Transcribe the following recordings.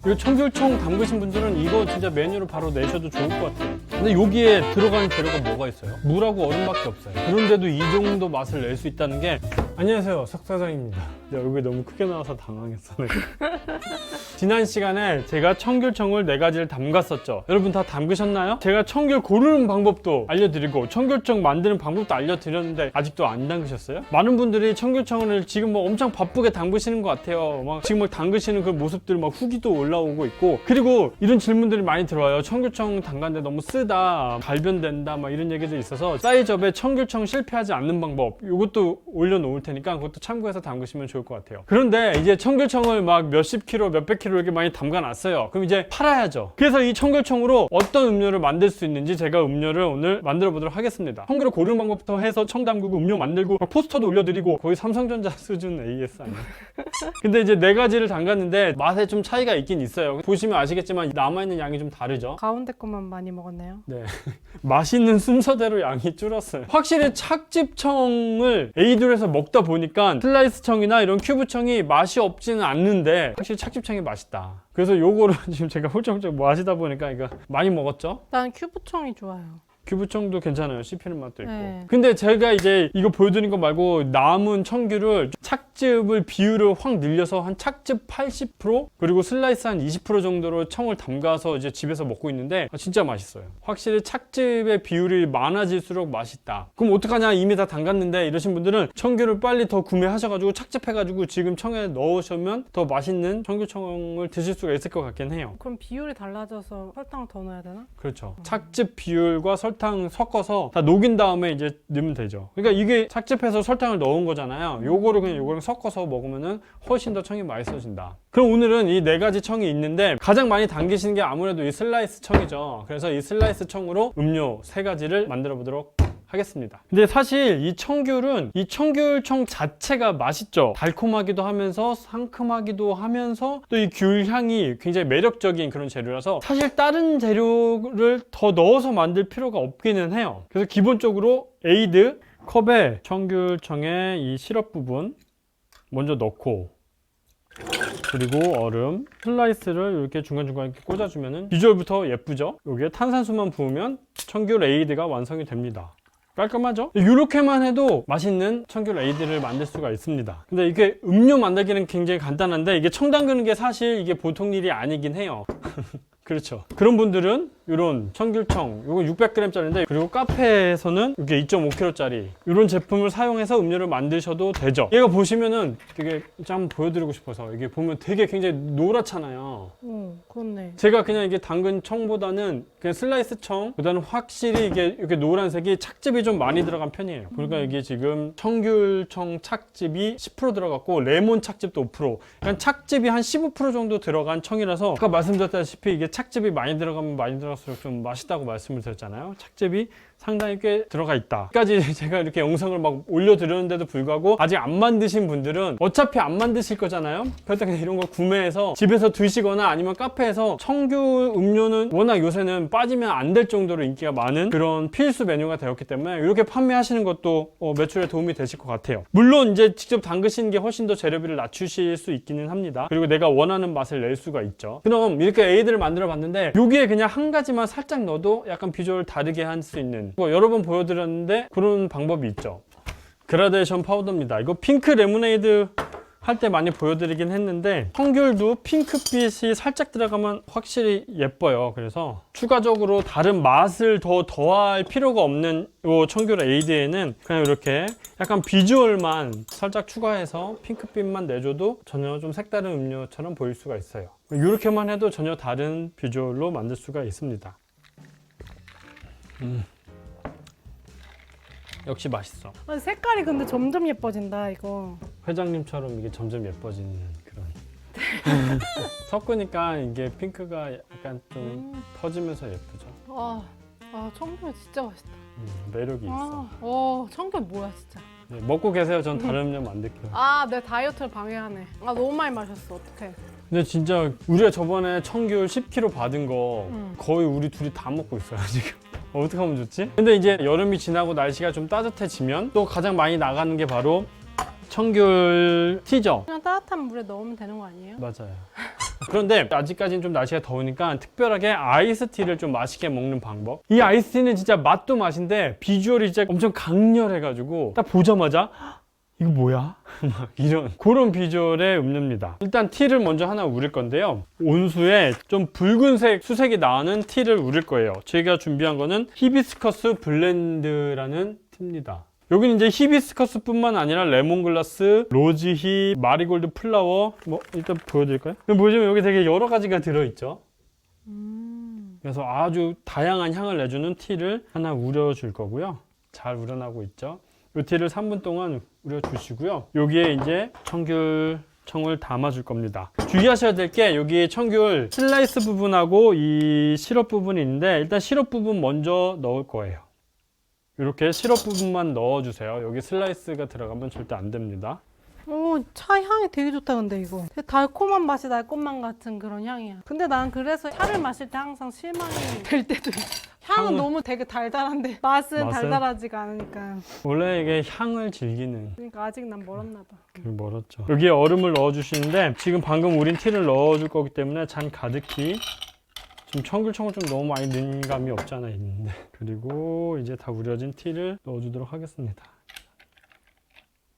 이거 청귤청 담그신 분들은 이거 진짜 메뉴로 바로 내셔도 좋을 것 같아요. 근데 여기에 들어가는 재료가 뭐가 있어요? 물하고 얼음밖에 없어요. 그런데도 이 정도 맛을 낼 수 있다는 게. 안녕하세요, 석 사장입니다. 내 얼굴이 너무 크게 나와서 당황했어. 지난 시간에 제가 청귤청을 4가지를 담갔었죠. 여러분 다 담그셨나요? 제가 청귤 고르는 방법도 알려드리고 청귤청 만드는 방법도 알려드렸는데 아직도 안 담그셨어요? 많은 분들이 청귤청을 지금 뭐 엄청 바쁘게 담그시는 것 같아요. 막 지금 막 담그시는 그 모습들 막 후기도 올라오고 있고, 그리고 이런 질문들이 많이 들어와요. 청귤청 담갔는데 너무 쓰다, 갈변된다, 막 이런 얘기도 있어서 사이즈업에 청귤청 실패하지 않는 방법, 이것도 올려놓을 테니까 그것도 참고해서 담그시면 좋을 것 같아요. 그런데 이제 청귤청을 막 몇십 킬로, 몇백 킬로 이렇게 많이 담가놨어요. 그럼 이제 팔아야죠. 그래서 이 청귤청으로 어떤 음료를 만들 수 있는지 제가 음료를 오늘 만들어 보도록 하겠습니다. 청귤을 고르는 방법부터 해서 청 담그고 음료 만들고 막 포스터도 올려드리고 거의 삼성전자 수준 AS 아니에요? 근데 이제 4가지를 담갔는데 맛에 좀 차이가 있긴 있어요. 보시면 아시겠지만 남아있는 양이 좀 다르죠? 가운데 것만 많이 먹었네요. 네. 맛있는 순서대로 양이 줄었어요. 확실히 착즙청을 에이드에서 먹다 보니까 슬라이스청이나 이런 큐브청이 맛이 없지는 않는데 확실히 착즙청이 맛있다. 그래서 요거를 지금 제가 훌쩍훌쩍 마시다 보니까 이거 많이 먹었죠? 난 큐브청이 좋아요. 큐브청도 괜찮아요. 씹히는 맛도 있고. 네. 근데 제가 이제 이거 보여드린 거 말고 남은 청귤을 착즙을 비율을 확 늘려서 한 착즙 80% 그리고 슬라이스 한 20% 정도로 청을 담가서 이제 집에서 먹고 있는데 진짜 맛있어요. 확실히 착즙의 비율이 많아질수록 맛있다. 그럼 어떡하냐, 이미 다 담갔는데 이러신 분들은 청귤을 빨리 더 구매하셔가지고 착즙해가지고 지금 청에 넣으시면 더 맛있는 청귤청을 드실 수가 있을 것 같긴 해요. 그럼 비율이 달라져서 설탕을 더 넣어야 되나? 그렇죠. 착즙 비율과 설탕 섞어서 다 녹인 다음에 이제 넣으면 되죠. 그러니까 이게 착즙해서 설탕을 넣은 거잖아요. 요거를 그냥 요거랑 섞어서 먹으면은 훨씬 더 청이 맛있어진다. 그럼 오늘은 이 4가지 청이 있는데 가장 많이 당기시는 게 아무래도 이 슬라이스 청이죠. 그래서 이 슬라이스 청으로 음료 3가지를 만들어 보도록 하겠습니다. 근데 사실 이 청귤은 이 청귤청 자체가 맛있죠. 달콤하기도 하면서 상큼하기도 하면서 또 이 귤 향이 굉장히 매력적인 그런 재료라서 사실 다른 재료를 더 넣어서 만들 필요가 없기는 해요. 그래서 기본적으로 에이드 컵에 청귤청의 이 시럽 부분 먼저 넣고, 그리고 얼음 슬라이스를 이렇게 중간중간 이렇게 꽂아주면은 비주얼부터 예쁘죠. 여기에 탄산수만 부으면 청귤 에이드가 완성이 됩니다. 깔끔하죠? 이렇게만 해도 맛있는 청귤 에이드를 만들 수가 있습니다. 근데 이게 음료 만들기는 굉장히 간단한데 이게 청 담그는 게 사실 이게 보통 일이 아니긴 해요. 그렇죠. 그런 분들은 이런 청귤청, 이거 600g짜리인데, 그리고 카페에서는 이게 2.5kg짜리 이런 제품을 사용해서 음료를 만드셔도 되죠. 얘가 보시면은 되게 좀 보여드리고 싶어서, 이게 보면 되게 굉장히 노랗잖아요. 그렇네. 제가 그냥 이게 담근 청보다는 그냥 슬라이스 청보다는 확실히 이게 이렇게 노란색이 착즙이 좀 많이 들어간 편이에요. 그러니까 이게 지금 청귤청 착즙이 10% 들어갔고 레몬 착즙도 5%, 그러니까 착즙이 한 15% 정도 들어간 청이라서 아까 말씀드렸다시피 이게 착즙이 많이 들어가면 많이 들어갈수록 좀 맛있다고 말씀을 드렸잖아요. 착즙이 상당히 꽤 들어가 있다. 까지 제가 이렇게 영상을 막 올려드렸는데도 불구하고 아직 안 만드신 분들은 어차피 안 만드실 거잖아요. 그래서 그냥 이런 거 구매해서 집에서 드시거나 아니면 카페에서 청귤 음료는 워낙 요새는 빠지면 안 될 정도로 인기가 많은 그런 필수 메뉴가 되었기 때문에 이렇게 판매하시는 것도 매출에 도움이 되실 것 같아요. 물론 이제 직접 담그시는 게 훨씬 더 재료비를 낮추실 수 있기는 합니다. 그리고 내가 원하는 맛을 낼 수가 있죠. 그럼 이렇게 에이드를 만들어 봤는데 여기에 그냥 한 가지만 살짝 넣어도 약간 비주얼을 다르게 할 수 있는, 여러 번 보여드렸는데 그런 방법이 있죠. 그라데이션 파우더입니다. 이거 핑크 레모네이드 할 때 많이 보여드리긴 했는데 청귤도 핑크빛이 살짝 들어가면 확실히 예뻐요. 그래서 추가적으로 다른 맛을 더 더할 필요가 없는 이 청귤 에이드에는 그냥 이렇게 약간 비주얼만 살짝 추가해서 핑크빛만 내줘도 전혀 좀 색다른 음료처럼 보일 수가 있어요. 이렇게만 해도 전혀 다른 비주얼로 만들 수가 있습니다. 역시 맛있어. 색깔이 근데 점점 예뻐진다 이거. 회장님처럼 이게 점점 예뻐지는 그런. 섞으니까 이게 핑크가 약간 좀 퍼지면서 예쁘죠. 청귤 진짜 맛있다. 매력이 있어. 청귤 뭐야 진짜. 네, 먹고 계세요. 전 다른 음료 만들게요. 내 다이어트를 방해하네. 너무 많이 마셨어. 어떡해. 근데 진짜 우리가 저번에 청귤 10kg 받은 거 거의 우리 둘이 다 먹고 있어요 지금. 어떻게 하면 좋지? 근데 이제 여름이 지나고 날씨가 좀 따뜻해지면 또 가장 많이 나가는 게 바로 청귤 티죠. 그냥 따뜻한 물에 넣으면 되는 거 아니에요? 맞아요. 그런데 아직까지는 좀 날씨가 더우니까 특별하게 아이스티를 좀 맛있게 먹는 방법. 이 아이스티는 진짜 맛도 맛인데 비주얼이 진짜 엄청 강렬해가지고 딱 보자마자 이거 뭐야? 막 이런 그런 비주얼의 음료입니다. 일단 티를 먼저 하나 우릴 건데요. 온수에 좀 붉은색 수색이 나는 티를 우릴 거예요. 제가 준비한 거는 히비스커스 블렌드라는 티입니다. 여기는 이제 히비스커스뿐만 아니라 레몬글라스, 로즈히, 마리골드 플라워 뭐 일단 보여드릴까요? 보시면 여기 되게 여러 가지가 들어있죠. 그래서 아주 다양한 향을 내주는 티를 하나 우려줄 거고요. 잘 우러나고 있죠. 이 티를 3분 동안 우려주시고요. 여기에 이제 청귤청을 담아줄 겁니다. 주의하셔야 될 게 여기 청귤 슬라이스 부분하고 이 시럽 부분이 있는데 일단 시럽 부분 먼저 넣을 거예요. 이렇게 시럽 부분만 넣어주세요. 여기 슬라이스가 들어가면 절대 안 됩니다. 오, 차 향이 되게 좋다 근데 이거. 되게 달콤한 맛이 날것만 같은 그런 향이야. 근데 난 그래서 차를 마실 때 항상 실망이 될 때도 있어. 향은 너무 되게 달달한데 맛은 달달하지가 않으니까. 원래 이게 향을 즐기는 그러니까 아직 난 멀었나 봐. 멀었죠. 여기에 얼음을 넣어주시는데 지금 방금 우린 티를 넣어줄 거기 때문에 잔 가득히 지금 청귤청을 좀 너무 많이 넣은 감이 없지 않아 있는데 그리고 이제 다 우려진 티를 넣어주도록 하겠습니다.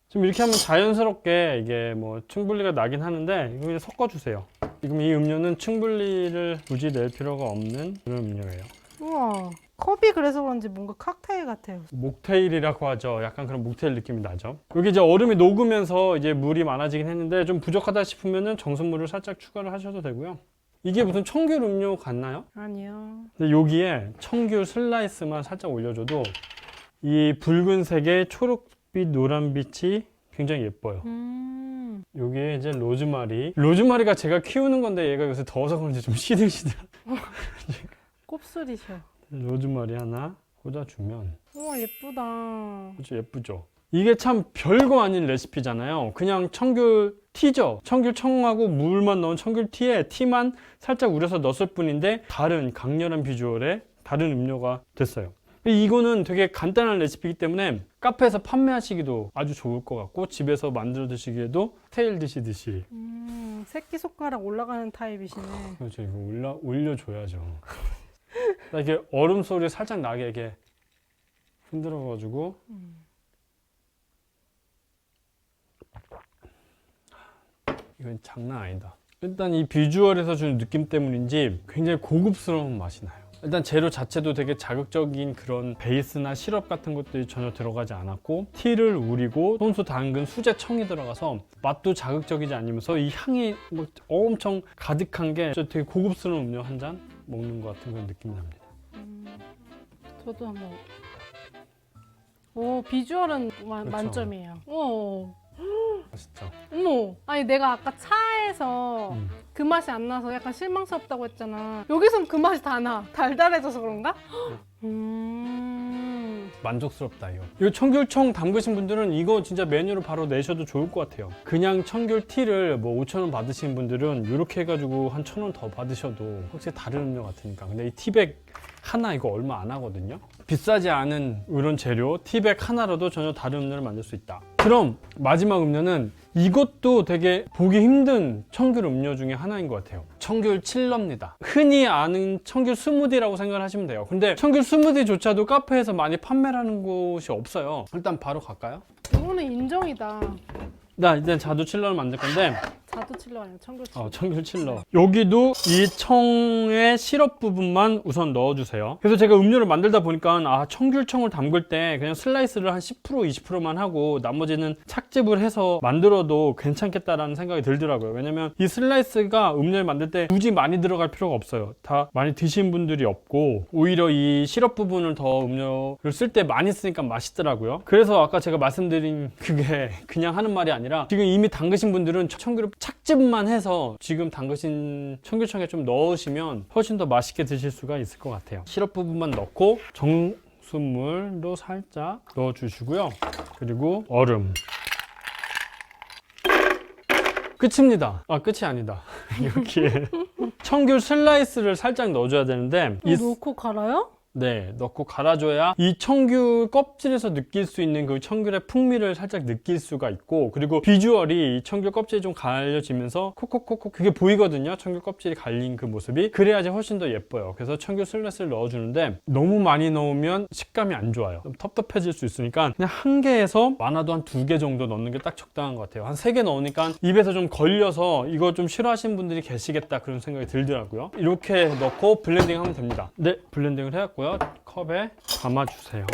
지금 이렇게 하면 자연스럽게 이게 뭐 층분리가 나긴 하는데 이거 그냥 섞어주세요. 지금 이 음료는 층분리를 굳이 낼 필요가 없는 그런 음료예요. 우와, 컵이 그래서 그런지 뭔가 칵테일 같아요. 목테일이라고 하죠. 약간 그런 목테일 느낌이 나죠. 여기 이제 얼음이 녹으면서 이제 물이 많아지긴 했는데 좀 부족하다 싶으면은 정수물을 살짝 추가를 하셔도 되고요. 이게 무슨 청귤 음료 같나요? 아니요. 근데 여기에 청귤 슬라이스만 살짝 올려줘도 이 붉은색의 초록빛, 노란빛이 굉장히 예뻐요. 여기에 이제 로즈마리가 제가 키우는 건데 얘가 요새 더워서 그런지 좀 시들시들. 곱슬이셔. 로즈마리 하나 꽂아주면 우와, 예쁘다. 그렇죠, 예쁘죠. 이게 참 별거 아닌 레시피잖아요. 그냥 청귤 티죠. 청귤청하고 물만 넣은 청귤 티에 티만 살짝 우려서 넣었을 뿐인데 다른 강렬한 비주얼의 다른 음료가 됐어요. 이거는 되게 간단한 레시피이기 때문에 카페에서 판매하시기도 아주 좋을 것 같고 집에서 만들어 드시기에도 칵테일 드시듯이 새끼손가락 올라가는 타입이시네. 그렇죠. 이거 올려줘야죠. 이렇게 얼음 소리 살짝 나게 이렇게 흔들어 가지고 이건 장난 아니다. 일단 이 비주얼에서 주는 느낌 때문인지 굉장히 고급스러운 맛이 나요. 일단 재료 자체도 되게 자극적인 그런 베이스나 시럽 같은 것들이 전혀 들어가지 않았고 티를 우리고 손수 담근 수제청이 들어가서 맛도 자극적이지 않으면서 이 향이 뭐 엄청 가득한 게 되게 고급스러운 음료 한 잔 먹는 것 같은 그런 느낌이 납니다. 저도 한번. 오, 비주얼은 그렇죠. 만점이에요. 오. 맛있죠? 어머, 아니 내가 아까 차에서 그 맛이 안 나서 약간 실망스럽다고 했잖아. 여기선 그 맛이 다 나. 달달해져서 그런가? 만족스럽다 이거 청귤청 담그신 분들은 이거 진짜 메뉴로 바로 내셔도 좋을 것 같아요. 그냥 청귤 티를 뭐 5,000원 받으시는 분들은 이렇게 해가지고 한 1,000원 더 받으셔도 확실히 다른 음료 같으니까. 근데 이 티백 하나 이거 얼마 안 하거든요. 비싸지 않은 이런 재료 티백 하나로도 전혀 다른 음료를 만들 수 있다. 그럼 마지막 음료는 이것도 되게 보기 힘든 청귤 음료 중에 하나인 것 같아요. 청귤 칠러입니다. 흔히 아는 청귤 스무디라고 생각을 하시면 돼요. 근데 청귤 스무디조차도 카페에서 많이 판매를 하는 곳이 없어요. 일단 바로 갈까요? 이거는 인정이다. 나 이제 자두 칠러를 만들 건데 자두 칠러 아니야, 청귤 칠러. 청귤 칠러. 여기도 이 청의 시럽 부분만 우선 넣어주세요. 그래서 제가 음료를 만들다 보니까 청귤청을 담글 때 그냥 슬라이스를 한 10% 20%만 하고 나머지는 착즙을 해서 만들어도 괜찮겠다라는 생각이 들더라고요. 왜냐면 이 슬라이스가 음료를 만들 때 굳이 많이 들어갈 필요가 없어요. 다 많이 드신 분들이 없고 오히려 이 시럽 부분을 더 음료를 쓸 때 많이 쓰니까 맛있더라고요. 그래서 아까 제가 말씀드린 그게 그냥 하는 말이 아니라 지금 이미 담그신 분들은 청귤을 착즙만 해서 지금 담그신 청귤청에 좀 넣으시면 훨씬 더 맛있게 드실 수가 있을 것 같아요. 시럽 부분만 넣고 정수물도 살짝 넣어주시고요. 그리고 얼음. 끝입니다. 끝이 아니다. 여기에 청귤 슬라이스를 살짝 넣어줘야 되는데 넣고 갈아요? 네, 넣고 갈아줘야 이 청귤 껍질에서 느낄 수 있는 그 청귤의 풍미를 살짝 느낄 수가 있고, 그리고 비주얼이 이 청귤 껍질이 좀 갈려지면서 콕콕콕콕 그게 보이거든요. 청귤 껍질이 갈린 그 모습이. 그래야지 훨씬 더 예뻐요. 그래서 청귤 슬라이스를 넣어주는데 너무 많이 넣으면 식감이 안 좋아요. 좀 텁텁해질 수 있으니까 그냥 한 개에서 많아도 한 2개 정도 넣는 게 딱 적당한 것 같아요. 한 3개 넣으니까 입에서 좀 걸려서 이거 좀 싫어하시는 분들이 계시겠다 그런 생각이 들더라고요. 이렇게 넣고 블렌딩 하면 됩니다. 네, 블렌딩을 해왔고요. 컵에 담아주세요.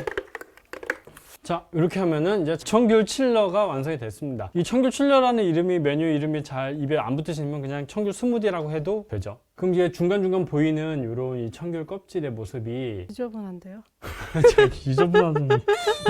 자, 이렇게 하면은 이제 청귤 칠러가 완성이 됐습니다. 이 청귤 칠러라는 이름이, 메뉴 이름이 잘 입에 안 붙으시면 그냥 청귤 스무디라고 해도 되죠. 그럼 이제 중간중간 보이는 이런 이 청귤 껍질의 모습이 지저분한데요? 지저분하더니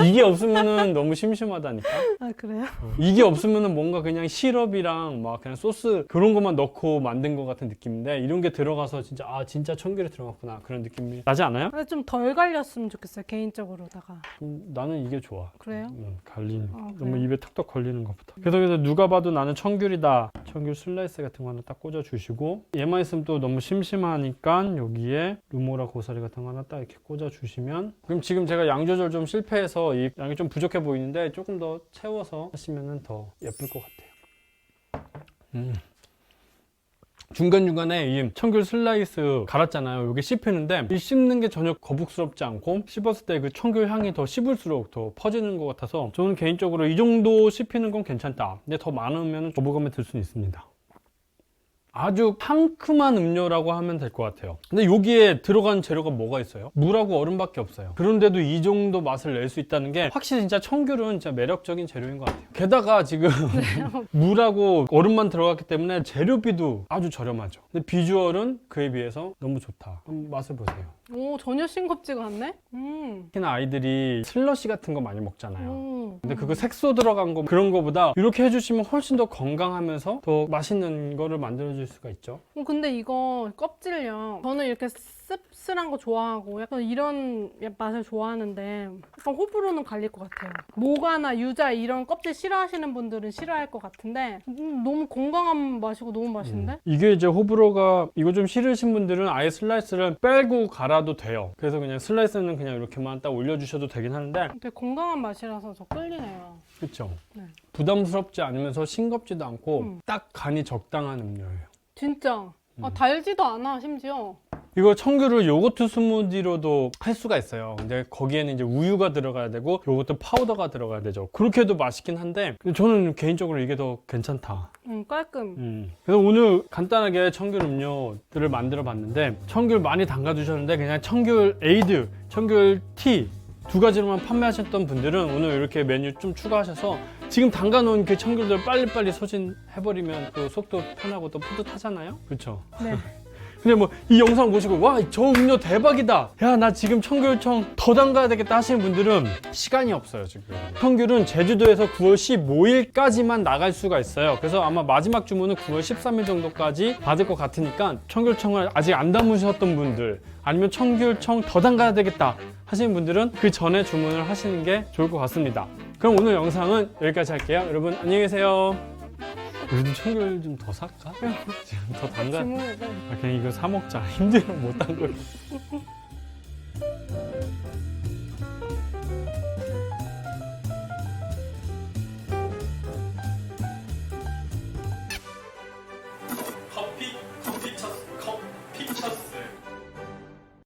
이게 없으면은 너무 심심하다니까. 아 그래요? 이게 없으면은 뭔가 그냥 시럽이랑 막 그냥 소스 그런 것만 넣고 만든 것 같은 느낌인데, 이런 게 들어가서 진짜 아 진짜 청귤이 들어갔구나 그런 느낌이 나지 않아요? 근데 좀 덜 갈렸으면 좋겠어요 개인적으로다가. 나는 이게 좋아. 그래요? 갈리는 아, 너무 그래요? 입에 탁탁 걸리는 것보다. 그래서 누가 봐도 나는 청귤이다, 청귤 슬라이스 같은 거 하나 딱 꽂아주시고, 얘만 있으면 또 너무 심심하니까 여기에 루모라 고사리 같은 거 하나 딱 이렇게 꽂아주시면, 그럼 지금 제가 양 조절 좀 실패해서 이 양이 좀 부족해 보이는데 조금 더 채워서 하시면 더 예쁠 것 같아요. 중간중간에 이 청귤 슬라이스 갈았잖아요. 이게 씹히는데 이 씹는 게 전혀 거북스럽지 않고, 씹었을 때 그 청귤 향이 더 씹을수록 더 퍼지는 것 같아서 저는 개인적으로 이 정도 씹히는 건 괜찮다. 근데 더 많으면 거부감이 들 수는 있습니다. 아주 상큼한 음료라고 하면 될 것 같아요. 근데 여기에 들어간 재료가 뭐가 있어요? 물하고 얼음밖에 없어요. 그런데도 이 정도 맛을 낼 수 있다는 게 확실히 진짜 청귤은 진짜 매력적인 재료인 것 같아요. 게다가 지금 물하고 얼음만 들어갔기 때문에 재료비도 아주 저렴하죠. 근데 비주얼은 그에 비해서 너무 좋다. 한번 맛을 보세요. 오 전혀 싱겁지가 않네? 특히나 아이들이 슬러시 같은 거 많이 먹잖아요. 오. 근데 그거 색소 들어간 거 그런 거보다 이렇게 해주시면 훨씬 더 건강하면서 더 맛있는 거를 만들어줄 수가 있죠. 근데 이거 껍질요. 저는 이렇게 씁쓸한 거 좋아하고 약간 이런 맛을 좋아하는데 약간 호불호는 갈릴 것 같아요. 모가나 유자 이런 껍질 싫어하시는 분들은 싫어할 것 같은데 너무 건강한 맛이고 너무 맛있는데? 이게 이제 호불호가 이거 좀 싫으신 분들은 아예 슬라이스를 빼고 갈아도 돼요. 그래서 그냥 슬라이스는 그냥 이렇게만 딱 올려주셔도 되긴 하는데, 되게 건강한 맛이라서 저 끌리네요. 그쵸? 네. 부담스럽지 않으면서 싱겁지도 않고 딱 간이 적당한 음료예요. 진짜 달지도 않아 심지어. 이거 청귤을 요거트 스무디로도 할 수가 있어요. 근데 거기에는 이제 우유가 들어가야 되고 요거트 파우더가 들어가야 되죠. 그렇게 해도 맛있긴 한데 저는 개인적으로 이게 더 괜찮다. 깔끔. 그래서 오늘 간단하게 청귤 음료들을 만들어 봤는데, 청귤 많이 담가 두셨는데 그냥 청귤 에이드, 청귤 티 두 가지로만 판매하셨던 분들은 오늘 이렇게 메뉴 좀 추가하셔서 지금 담가 놓은 그 청귤들 빨리빨리 소진해버리면 또 속도 편하고 또 뿌듯하잖아요. 그렇죠? 네. 근데 뭐 이 영상 보시고 와 저 음료 대박이다, 야 나 지금 청귤청 더 담가야 되겠다 하시는 분들은 시간이 없어요. 지금 청귤은 제주도에서 9월 15일까지만 나갈 수가 있어요. 그래서 아마 마지막 주문은 9월 13일 정도까지 받을 것 같으니까, 청귤청을 아직 안 담으셨던 분들 아니면 청귤청 더 담가야 되겠다 하시는 분들은 그 전에 주문을 하시는 게 좋을 것 같습니다. 그럼 오늘 영상은 여기까지 할게요. 여러분 안녕히 계세요. 요즘 청귤 좀 더 살까? 지금 더 담가. 주문을 그냥 이거 사 먹자. 힘들어 못 담글.